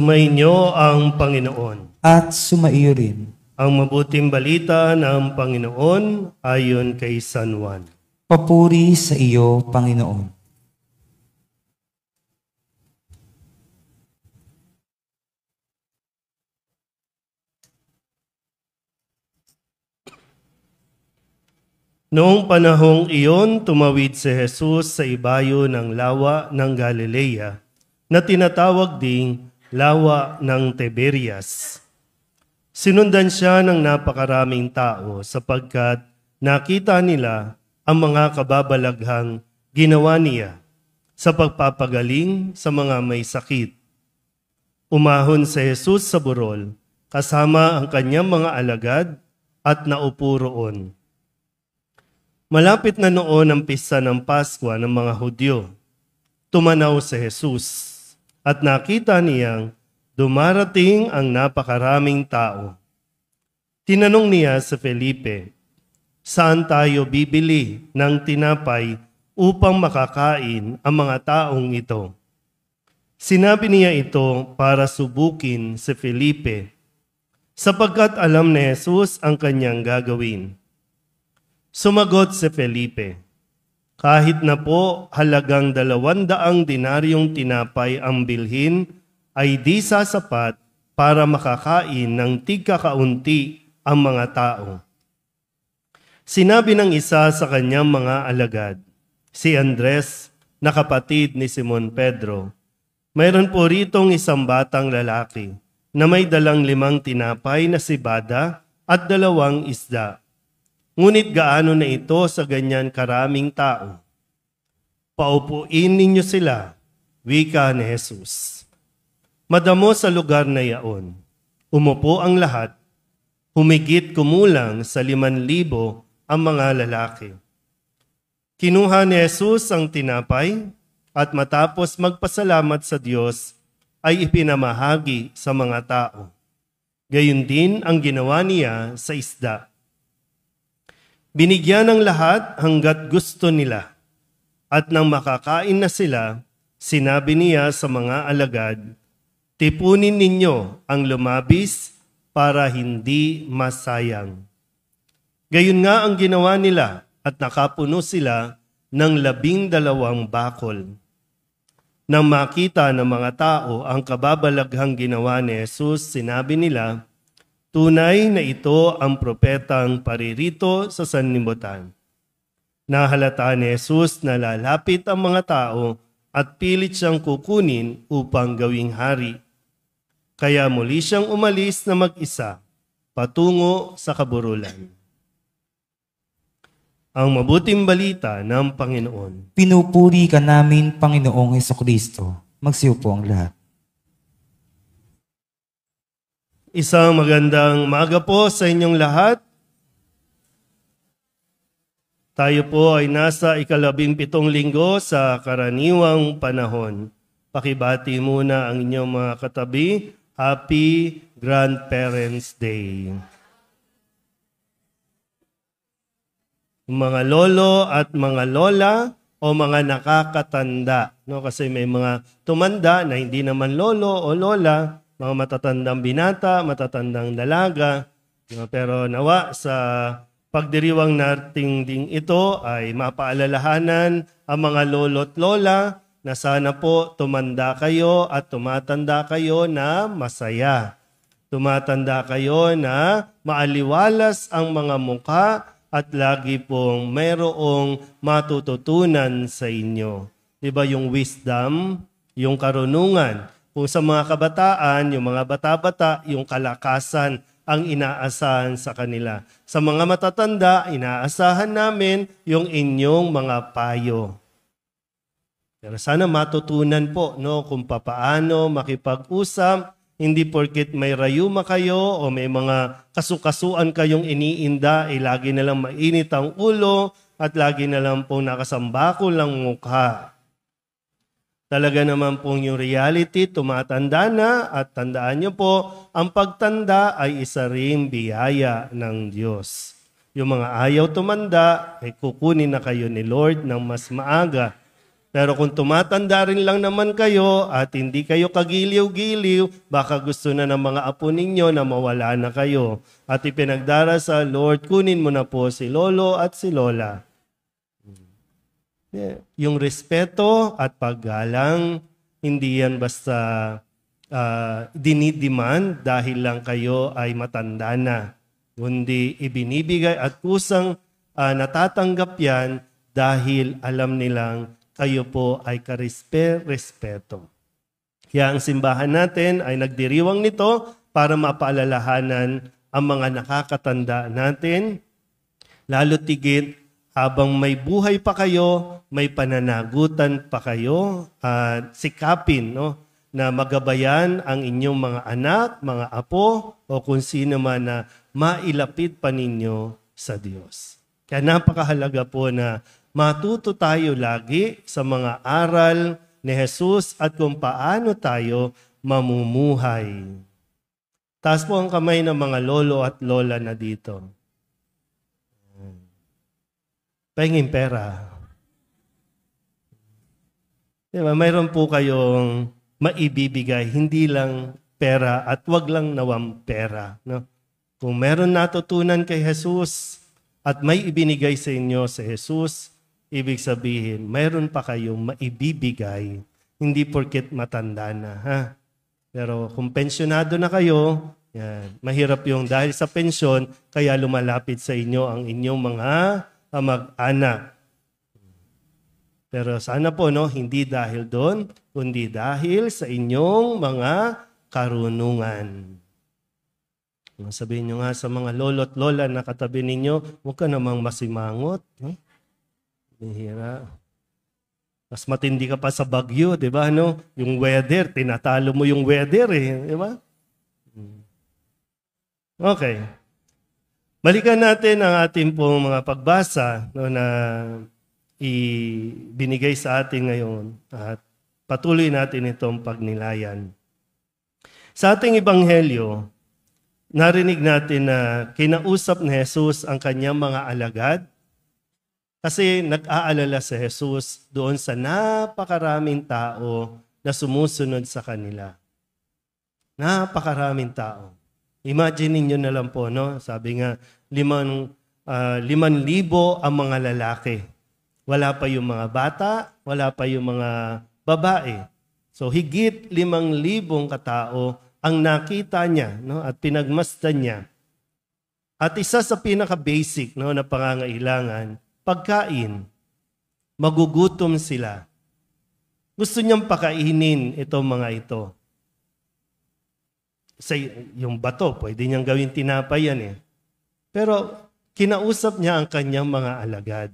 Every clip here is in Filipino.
Sumainyo ang Panginoon. At sumaiyo rin. Ang mabuting balita ng Panginoon ayon kay San Juan. Papuri sa iyo, Panginoon. Noong panahong iyon, tumawid si Jesus sa ibayo ng lawa ng Galilea na tinatawag ding Lawa ng Tiberias. Sinundan siya ng napakaraming tao sapagkat nakita nila ang mga kababalaghang ginawa niya sa pagpapagaling sa mga may sakit. Umahon si Jesus sa burol kasama ang kanyang mga alagad at naupo roon. Malapit na noon ang pista ng Paskwa ng mga Hudyo. Tumanaw si Jesus at nakita niyang dumarating ang napakaraming tao. Tinanong niya sa Felipe, "Saan tayo bibili ng tinapay upang makakain ang mga taong ito?" Sinabi niya ito para subukin si Felipe, sapagkat alam ni Jesus ang kanyang gagawin. Sumagot si Felipe, "Kahit na po halagang 200 dinaryong tinapay ang bilhin, ay di sasapat para makakain ng tigkakaunti ang mga tao." Sinabi ng isa sa kanyang mga alagad, si Andres, na kapatid ni Simon Pedro, "Mayroon po ritong isang batang lalaki na may dalang 5 tinapay na sibada at 2 isda. Ngunit gaano na ito sa ganyan karaming tao? Paupuin ninyo sila," wika ni Jesus. Madamo sa lugar na yaon. Umupo ang lahat. Humigit kumulang sa 5,000 ang mga lalaki. Kinuha ni Jesus ang tinapay at matapos magpasalamat sa Diyos ay ipinamahagi sa mga tao. Gayon din ang ginawa niya sa isda. Binigyan ng lahat hanggat gusto nila. At nang makakain na sila, sinabi niya sa mga alagad, "Tipunin ninyo ang lumabis para hindi masayang." Gayon nga ang ginawa nila at nakapuno sila ng 12 bakol. Nang makita ng mga tao ang kababalaghang ginawa ni Jesus, sinabi nila, "Tunay na ito ang propetang paririto sa sanlibutan." Nahalata ni Jesus na lalapit ang mga tao at pilit siyang kukunin upang gawing hari. Kaya muli siyang umalis na mag-isa, patungo sa kaburulan. Ang mabuting balita ng Panginoon. Pinupuri ka namin, Panginoong Hesukristo. Magsiupo ang lahat. Isang magandang umaga po sa inyong lahat. Tayo po ay nasa 17 linggo sa karaniwang panahon. Pakibati muna ang inyong mga katabi. Happy Grandparents' Day. Mga lolo at mga lola o mga nakakatanda. No? Kasi may mga tumanda na hindi naman lolo o lola, mga matatandang binata, matatandang dalaga. Pero nawa sa pagdiriwang nating ding ito ay mapaalalahanan ang mga lolo't lola na sana po tumanda kayo at tumatanda kayo na masaya. Tumatanda kayo na maaliwalas ang mga mukha at lagi pong mayroong matututunan sa inyo. Diba yung wisdom, yung karunungan. Kung sa mga kabataan, yung mga bata-bata, yung kalakasan ang inaasahan sa kanila. Sa mga matatanda, inaasahan namin yung inyong mga payo. Pero sana matutunan po no, kung papaano makipag-usap. Hindi porket may rayuma kayo o may mga kasukasuan kayong iniinda, lagi na lang mainit ang ulo at lagi na lang pong nakasambakol ang mukha. Talaga naman pong yung reality, tumatanda na at tandaan nyo po, ang pagtanda ay isa ring biyaya ng Diyos. Yung mga ayaw tumanda, ay kukunin na kayo ni Lord ng mas maaga. Pero kung tumatanda rin lang naman kayo at hindi kayo kagiliw-giliw, baka gusto na ng mga apo ninyo na mawala na kayo. At ipinagdarasal, Lord, kunin mo na po si Lolo at si Lola. Yung respeto at paggalang, hindi yan basta dinidemand dahil lang kayo ay matanda na. Kundi ibinibigay at kusang natatanggap yan dahil alam nilang kayo po ay karespeto. Kaya ang simbahan natin ay nagdiriwang nito para mapaalalahanan ang mga nakakatanda natin, lalo tigit habang may buhay pa kayo, may pananagutan pa kayo, at sikapin na magabayan ang inyong mga anak, mga apo, o kung sino man na mailapit pa ninyo sa Diyos. Kaya napakahalaga po na matuto tayo lagi sa mga aral ni Jesus at kung paano tayo mamumuhay. Taas po ang kamay ng mga lolo at lola na dito. Pahingin pera. Diba, mayroon po kayong maibibigay, hindi lang pera at wag lang nawang pera. No? Kung meron natutunan kay Jesus at may ibinigay sa inyo si Jesus, ibig sabihin, mayroon pa kayong maibibigay, hindi porket matanda na. Ha? Pero kung pensyonado na kayo, yan, mahirap yung dahil sa pensyon, kaya lumalapit sa inyo ang inyong mga mag-anak. Pero sana po, hindi dahil doon, kundi dahil sa inyong mga karunungan. Sabihin nyo nga sa mga lolo at lola na katabi ninyo, huwag ka namang masimangot. Bihira. Mas matindi ka pa sa bagyo, di ba? Yung weather, tinatalo mo yung weather di ba? Okay. Balikan natin ang ating pong mga pagbasa na ibinigay sa atin ngayon at patuloy natin itong pagnilayan. Sa ating ebanghelyo, narinig natin na kinausap ni Jesus ang kanyang mga alagad kasi nag-aalala si Jesus doon sa napakaraming tao na sumusunod sa kanila. Napakaraming tao. Imagine niyo na lang po, sabi nga, 5,000 ang mga lalaki. Wala pa yung mga bata, wala pa yung mga babae. So higit 5,000 katao ang nakita niya at pinagmasdan niya. At isa sa pinaka-basic na pangangailangan, pagkain. Magugutom sila. Gusto niyang pakainin itong mga ito. Sa yung bato, pwede niyang gawin tinapay yan Pero kinausap niya ang kanyang mga alagad.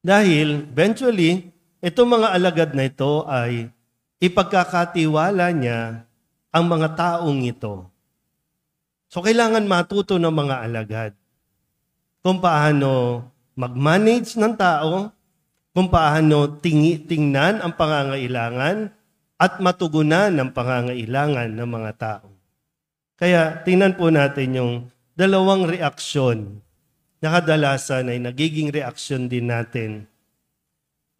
Dahil eventually, itong mga alagad na ito ay ipagkakatiwala niya ang mga taong ito. So kailangan matuto ng mga alagad kung paano mag-manage ng tao, kung paano tingnan ang pangangailangan at matugunan ang pangangailangan ng mga tao. Kaya tingnan po natin yung dalawang reaksyon na kadalasan ay nagiging reaksyon din natin.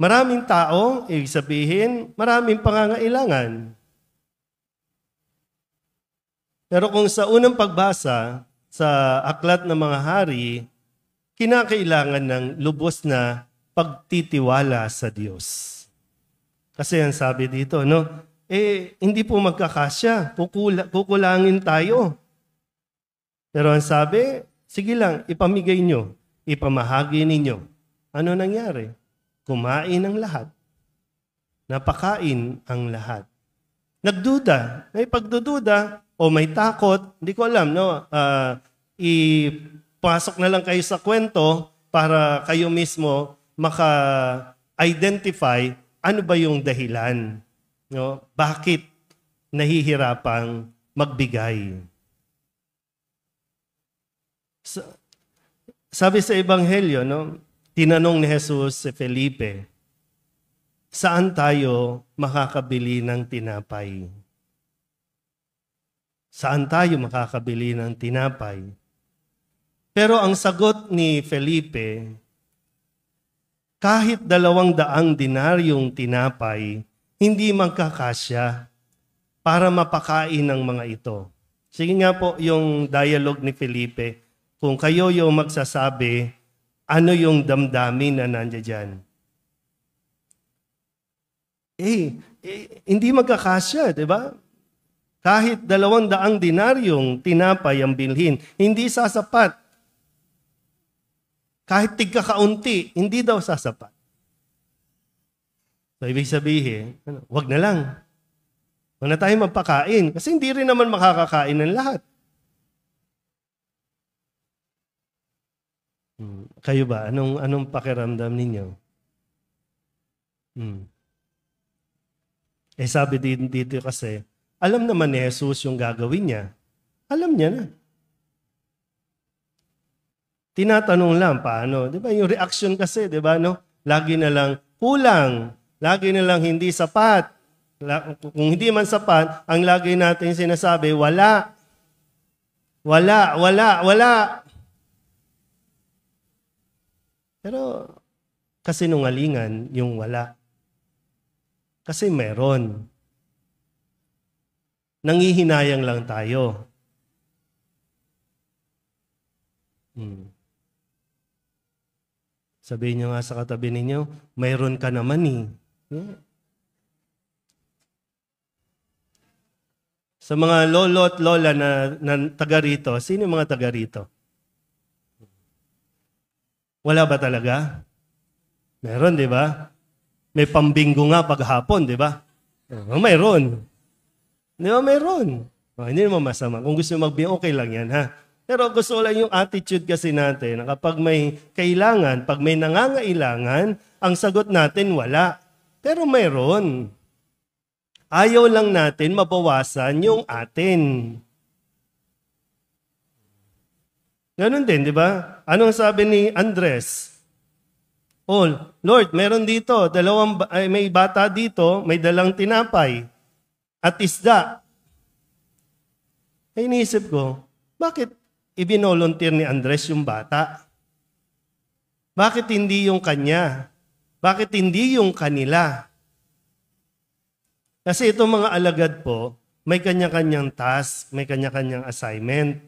Maraming tao, ibig sabihin, maraming pangangailangan. Pero kung sa unang pagbasa sa Aklat ng Mga Hari, kinakailangan ng lubos na pagtitiwala sa Diyos. Kasi ang sabi dito, hindi po magkakasya, kukulangin tayo. Pero ang sabi, sige lang, ipamigay nyo, ipamahagi ninyo. Ano nangyari? Kumain ang lahat. Napakain ang lahat. Nagduda, may pagdududa, o may takot, hindi ko alam, ipasok na lang kayo sa kwento para kayo mismo maka-identify ano ba yung dahilan? Bakit nahihirapang magbigay? Sabi sa Ebanghelyo, tinanong ni Jesus si Felipe, saan tayo makakabili ng tinapay? Saan tayo makakabili ng tinapay? Pero ang sagot ni Felipe, kahit 200 dinaryong tinapay, hindi magkakasya para mapakain ng mga ito. Sige nga po yung dialogue ni Felipe. Kung kayo yung magsasabi, ano yung damdamin na nandiyan dyan? Hindi magkakasya, di ba? Kahit 200 dinaryong tinapay ang bilhin, hindi sasapat. Kahit tigkakaunti, hindi daw sasapat. So, ibig sabihin, wag na lang. Wag na tayo magpakain kasi hindi rin naman makakakain ng lahat. Kayo ba? Anong pakiramdam ninyo? Sabi dito kasi, alam naman ni Jesus yung gagawin niya. Alam niya na. Tinatanong lang paano. Di ba? Yung reaction kasi, di ba? No? Lagi na lang kulang. Lagi na lang hindi sapat. Kung hindi man sapat, ang lagi natin sinasabi, wala. Wala, wala, wala. Pero kasinungalingan yung wala. Kasi meron. Nangihinayang lang tayo. Sabihin nyo nga sa katabi ninyo, mayroon ka naman eh. Yeah. Sa mga lolo at lola na taga rito, sino yung mga taga rito? Wala ba talaga? Meron, di ba? May pambinggo nga paghapon, di ba? Mayroon. Di ba, mayroon. Hindi naman masama. Kung gusto magbingo, okay lang yan, ha? Pero gusto lang yung attitude kasi natin na kapag may kailangan, pag may nangangailangan, ang sagot natin wala. Pero mayroon. Ayaw lang natin mabawasan yung atin. Ganun din, di ba? Anong sabi ni Andres? Oh, Lord, meron dito, may bata dito, may dalang tinapay at isda. Ay, iniisip ko, bakit ibinolunteer ni Andres yung bata? Bakit hindi yung kanya? Bakit hindi yung kanila? Kasi itong mga alagad po, may kanya-kanyang task, may kanya-kanyang assignment.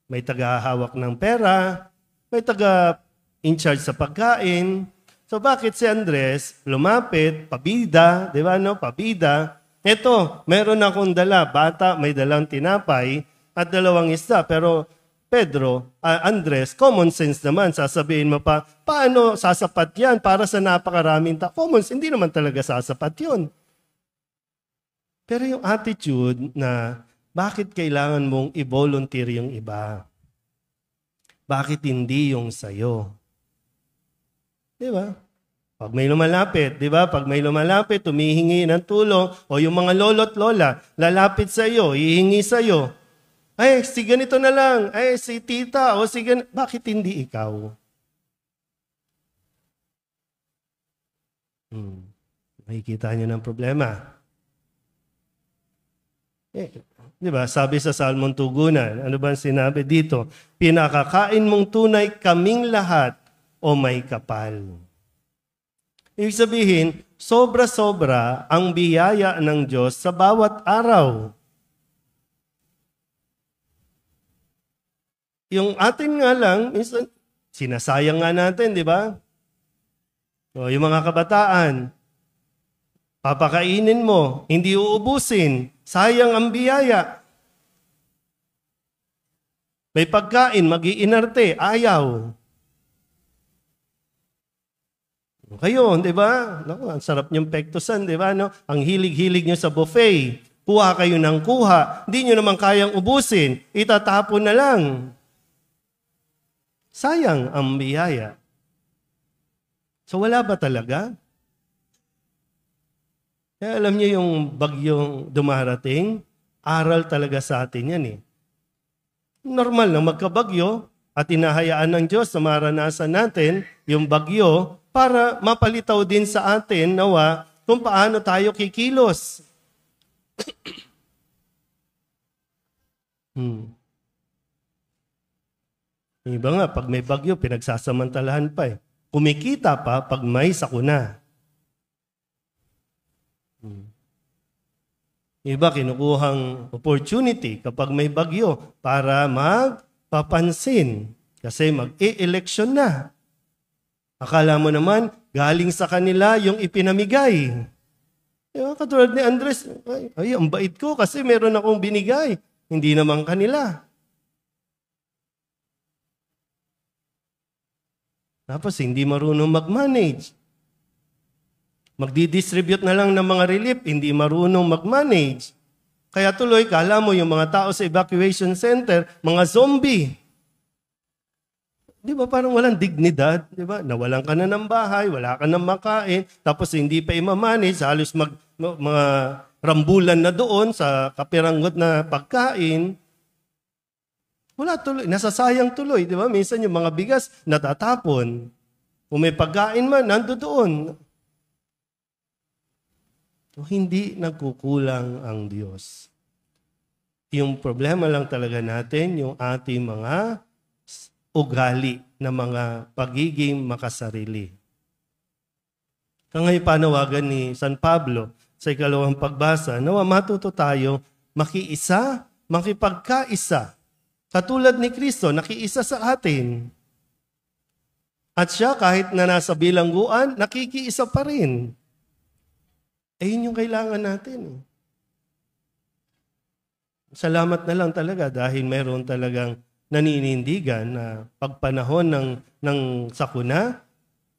May taga-hawak ng pera, may taga-in charge sa pagkain. So bakit si Andres lumapit, pabida, di ba no? Pabida. Eto, meron akong dala, bata, may dalang tinapay at 2 isda. Pero Andres, common sense naman, sasabihin mo pa, paano sasapat yan para sa napakaraming common sense, hindi naman talaga sasapat yun. Pero yung attitude na bakit kailangan mong i-volunteer yung iba? Bakit hindi yung sayo? Di ba? Pag may lumalapit, di ba? Pag may lumalapit, tumihingi ng tulong, o yung mga lolo't lola, lalapit sa iyo, hihingi sa iyo. Ay, si ganito na lang. Ay, si tita, o si ganito. Bakit hindi ikaw? Makikita niyo ng problema. Di ba? Sabi sa Salmon Tugunan, ano ba sinabi dito? Pinakakain mong tunay kaming lahat o may kapal. Ibig sabihin, sobra-sobra ang biyaya ng Diyos sa bawat araw. Yung atin nga lang, minsan, sinasayang nga natin, di ba? O, yung mga kabataan, papakainin mo, hindi uubusin, sayang ang biyaya. May pagkain, mag-iinarte, ayaw. Kayo, di ba? Ang sarap niyong pektusan, di ba? No? Ang hilig-hilig niyo sa buffet. Kuha kayo ng kuha. Hindi niyo naman kayang ubusin. Itatapon na lang. Sayang ang biyaya. So wala ba talaga? Kaya alam niyo yung bagyong dumarating, aral talaga sa atin yan eh. Normal na magkabagyo at inahayaan ng Diyos na maranasan natin yung bagyo para mapalitaw din sa atin nawa kung paano tayo kikilos. Iba nga, pag may bagyo, pinagsasamantalahan pa eh. kumikita pa pag may sakuna. Iba kinukuhang opportunity kapag may bagyo para magpapansin kasi mag-e-election na. Akala mo naman, galing sa kanila yung ipinamigay. Katulad ni Andres, ay, ang bait ko kasi meron akong binigay. Hindi naman kanila. Tapos hindi marunong mag-manage. Magdi-distribute na lang ng mga relief, hindi marunong mag-manage. Kaya tuloy, kala mo yung mga tao sa evacuation center, mga zombie. Di ba parang walang dignidad? Di ba? Nawalan ka na ng bahay, wala ka nang makain, tapos hindi pa i-manage, halos mga rambulan na doon sa kapiranggot na pagkain. Wala tuloy, nasasayang tuloy. Di ba? Minsan yung mga bigas natatapon. Kung may pagkain man, nando doon. So, hindi nagkukulang ang Diyos. Yung problema lang talaga natin, yung ating mga ugali na mga pagiging makasarili. Kaya panawagan ni San Pablo sa ikalawang pagbasa, nawa matuto tayo makiisa, makipagkaisa. Katulad ni Kristo, nakiisa sa atin. At siya kahit na nasa bilangguan, nakikiisa pa rin. Yun yung kailangan natin. Salamat na lang talaga dahil mayroon talagang naninindigan na pagpanahon ng sakuna,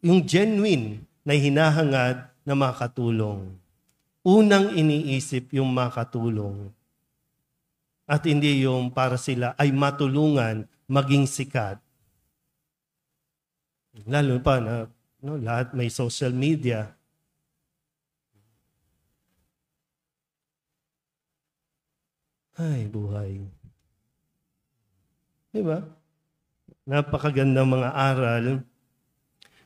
yung genuine na hinahangad na makatulong. Unang iniisip yung makatulong. At hindi yung para sila ay matulungan maging sikat. Lalo pa na lahat may social media. Ay, buhay. Diba? Napakagandang mga aral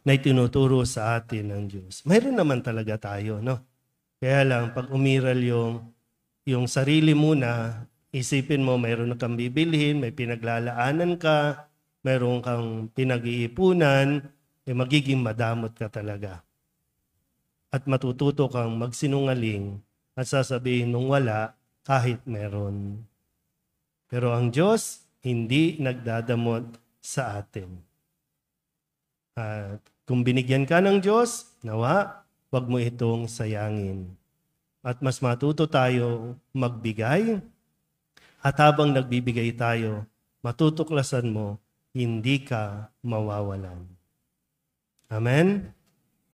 na itinuturo sa atin ng Diyos. Mayroon naman talaga tayo, no? Kaya lang, pag umiral yung sarili muna, isipin mo, mayroon kang bibilhin, may pinaglalaanan ka, mayroon kang pinag-iipunan, magiging madamot ka talaga. At matututo kang magsinungaling at sasabihin nung wala, kahit meron. Pero ang Diyos, hindi nagdadamot sa atin. At kung binigyan ka ng Diyos, nawa, wag mo itong sayangin. At mas matuto tayo magbigay. At habang nagbibigay tayo, matutuklasan mo, hindi ka mawawalan. Amen?